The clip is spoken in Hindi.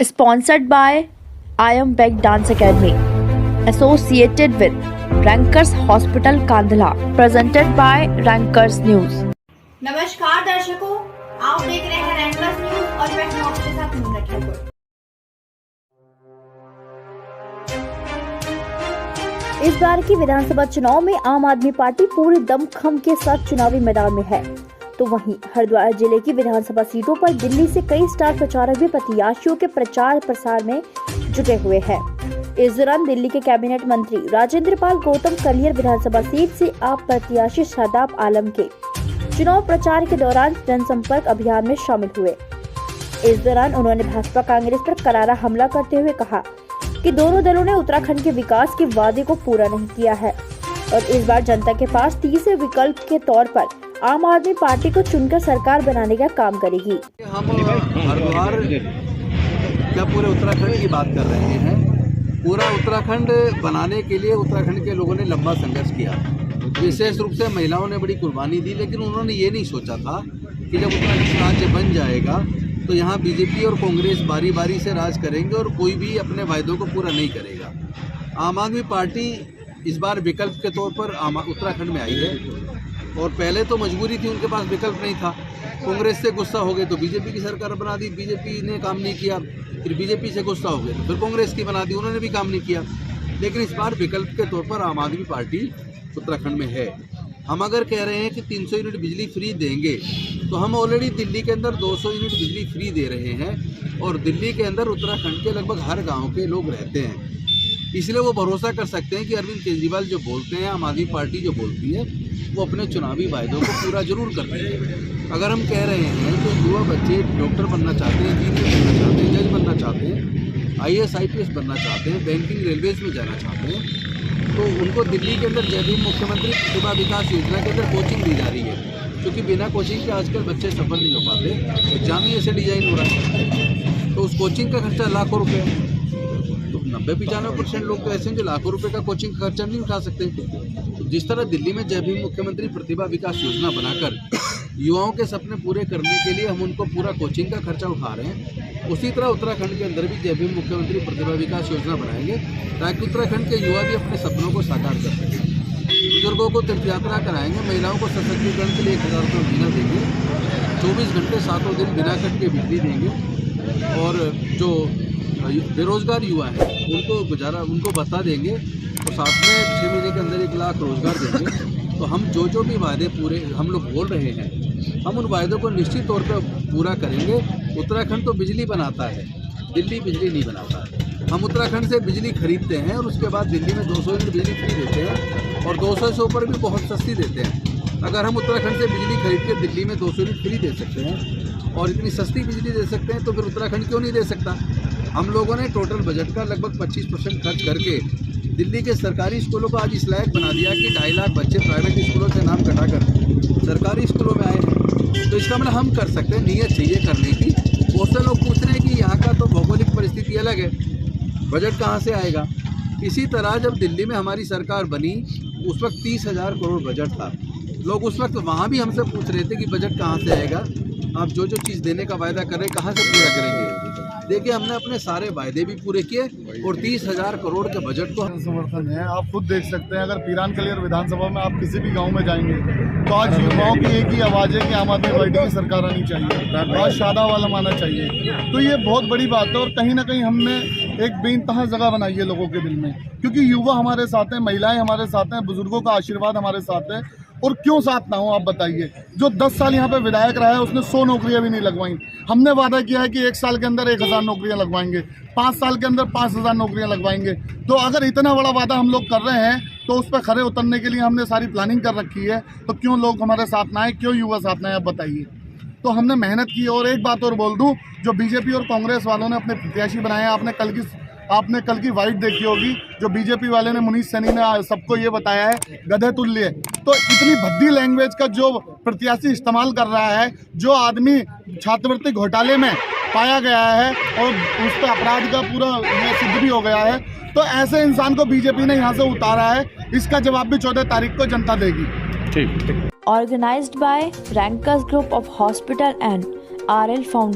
Sponsored by I Am Beck Dance Academy. Associated with Rankers Hospital Kandhala. Presented by Rankers News. नमस्कार दर्शकों, आप देख रहे हैं रैंकर्स न्यूज और मैं हूं आपके साथ मुन्ना ठाकुर। इस बार की विधानसभा चुनाव में आम आदमी पार्टी पूरे दमखम के साथ चुनावी मैदान में है, तो वहीं हरिद्वार जिले की विधानसभा सीटों पर दिल्ली से कई स्टार प्रचारक भी प्रत्याशियों के प्रचार प्रसार में जुटे हुए हैं। इस दौरान दिल्ली के कैबिनेट मंत्री राजेंद्र पाल गौतम कलियर विधानसभा सीट से आप प्रत्याशी शादाब आलम के चुनाव प्रचार के दौरान जनसंपर्क अभियान में शामिल हुए। इस दौरान उन्होंने भाजपा कांग्रेस पर करारा हमला करते हुए कहा कि दोनों दलों ने उत्तराखंड के विकास के वादे को पूरा नहीं किया है और इस बार जनता के पास तीसरे विकल्प के तौर पर आम आदमी पार्टी को चुनकर सरकार बनाने का काम करेगी। हम हरिद्वार क्या पूरे उत्तराखंड की बात कर रहे हैं। पूरा उत्तराखंड बनाने के लिए उत्तराखंड के लोगों ने लंबा संघर्ष किया, विशेष रूप से महिलाओं ने बड़ी कुर्बानी दी, लेकिन उन्होंने ये नहीं सोचा था कि जब उत्तराखंड राज्य बन जाएगा तो यहाँ बीजेपी और कांग्रेस बारी बारी से राज करेंगे और कोई भी अपने वायदों को पूरा नहीं करेगा। आम आदमी पार्टी इस बार विकल्प के तौर पर उत्तराखंड में आई है और पहले तो मजबूरी थी, उनके पास विकल्प नहीं था। कांग्रेस से गुस्सा हो गए तो बीजेपी की सरकार बना दी, बीजेपी ने काम नहीं किया, फिर बीजेपी से गुस्सा हो गए तो फिर कांग्रेस की बना दी, उन्होंने भी काम नहीं किया। लेकिन इस बार विकल्प के तौर पर आम आदमी पार्टी उत्तराखंड में है। हम अगर कह रहे हैं कि 300 यूनिट बिजली फ्री देंगे तो हम ऑलरेडी दिल्ली के अंदर 200 यूनिट बिजली फ्री दे रहे हैं और दिल्ली के अंदर उत्तराखंड के लगभग हर गांव के लोग रहते हैं, इसलिए वो भरोसा कर सकते हैं कि अरविंद केजरीवाल जो बोलते हैं, आम आदमी पार्टी जो बोलती है, वो अपने चुनावी वायदों को पूरा जरूर करते हैं। अगर हम कह रहे हैं तो युवा बच्चे डॉक्टर बनना चाहते हैं, इंजीनियर बनना चाहते हैं, जज बनना चाहते हैं, IAS IPS बनना चाहते हैं, बैंकिंग रेलवेज में जाना चाहते हैं, तो उनको दिल्ली के अंदर जयपुर मुख्यमंत्री प्रतिभा विकास योजना के अंदर कोचिंग दी जा रही है, क्योंकि बिना कोचिंग के आजकल बच्चे सफल नहीं हो पाते। एग्जाम ही ऐसे डिजाइन हो रहा है, तो उस कोचिंग का खर्चा लाखों रुपये, तो 90-95% लोग तो ऐसे हैं जो लाखों रुपए का कोचिंग का खर्चा नहीं उठा सकते। तो जिस तरह दिल्ली में जय भीम मुख्यमंत्री प्रतिभा विकास योजना बनाकर युवाओं के सपने पूरे करने के लिए हम उनको पूरा कोचिंग का खर्चा उठा रहे हैं, उसी तरह उत्तराखंड के अंदर भी जय भीम मुख्यमंत्री प्रतिभा विकास योजना बनाएंगे ताकि उत्तराखंड के युवा भी अपने सपनों को साकार कर सकें। बुजुर्गों को तीर्थ यात्रा कराएंगे, महिलाओं को सशक्तिकरण के लिए 1000 रुपये महीना देंगे, 24 घंटे 7 दिन बिना कट के बिजली देंगे और जो बेरोजगार युवा हैं उनको भत्ता देंगे और साथ में 6 महीने के अंदर 1 लाख रोजगार देंगे। तो हम जो भी वादे पूरे हम लोग बोल रहे हैं, हम उन वायदों को निश्चित तौर पर पूरा करेंगे। उत्तराखंड तो बिजली बनाता है, दिल्ली बिजली नहीं बनाता है। हम उत्तराखंड से बिजली खरीदते हैं और उसके बाद दिल्ली में 200 यूनिट बिजली फ्री देते हैं और 200 से ऊपर भी बहुत सस्ती देते हैं। अगर हम उत्तराखंड से बिजली खरीद के दिल्ली में 200 यूनिट फ्री दे सकते हैं और इतनी सस्ती बिजली दे सकते हैं, तो फिर उत्तराखंड क्यों नहीं दे सकता। हम लोगों ने टोटल बजट का लगभग 25% खर्च करके दिल्ली के सरकारी स्कूलों को आज इस लायक बना दिया कि 2.5 लाख बच्चे प्राइवेट स्कूलों से नाम कटाकर सरकारी स्कूलों में आए हैं। तो इसका मतलब हम कर सकते हैं, नीयत चाहिए करने की। बहुत से लोग पूछ रहे हैं कि यहाँ का तो भौगोलिक परिस्थिति अलग है, बजट कहाँ से आएगा। इसी तरह जब दिल्ली में हमारी सरकार बनी उस वक्त 30,000 करोड़ बजट था। लोग उस वक्त वहाँ भी हमसे पूछ रहे थे कि बजट कहाँ से आएगा, आप जो चीज़ देने का वायदा कर रहे हैं कहाँ से पूरा करेंगे। देखिए, हमने अपने सारे वायदे भी पूरे किए और 30,000 करोड़ के बजट को समर्थन है। आप खुद देख सकते हैं, अगर पीरान कलियर विधानसभा में आप किसी भी गांव में जाएंगे तो आज युवाओं की एक ही आवाज़ है कि आम आदमी पार्टी की सरकार आनी चाहिए और शादाब आलम आना चाहिए। तो ये बहुत बड़ी बात है और कहीं ना कहीं हमने एक बेइंतहा जगह बनाई है लोगों के दिल में, क्योंकि युवा हमारे साथ हैं, महिलाएं हमारे साथ हैं, बुजुर्गों का आशीर्वाद हमारे साथ है। और क्यों साथ ना हो, आप बताइए। जो 10 साल यहाँ पे विधायक रहा है उसने 100 नौकरियां भी नहीं लगवाई। हमने वादा किया है कि 1 साल के अंदर 1000 नौकरियां लगवाएंगे, 5 साल के अंदर 5000 नौकरियां लगवाएंगे। तो अगर इतना बड़ा वादा हम लोग कर रहे हैं तो उस पर खरे उतरने के लिए हमने सारी प्लानिंग कर रखी है। तो क्यों लोग हमारे साथ ना आए, क्यों युवा साथ ना आए, आप बताइए। तो हमने मेहनत की। और एक बात और बोल दूँ, जो बीजेपी और कांग्रेस वालों ने अपने प्रत्याशी बनाए हैं, आपने कल की वाइट देखी होगी, जो बीजेपी वाले ने मुनीष सैनी ने सबको ये बताया है गधे तुल्य। तो इतनी भद्दी लैंग्वेज का जो प्रत्याशी इस्तेमाल कर रहा है, जो आदमी छात्रवृत्ति घोटाले में पाया गया है और उस पर अपराध का पूरा सिद्ध भी हो गया है, तो ऐसे इंसान को बीजेपी ने यहाँ से उतारा है। इसका जवाब भी 14 तारीख को जनता देगी। ठीक। Organized by Rankers Group of Hospital and RL Foundation.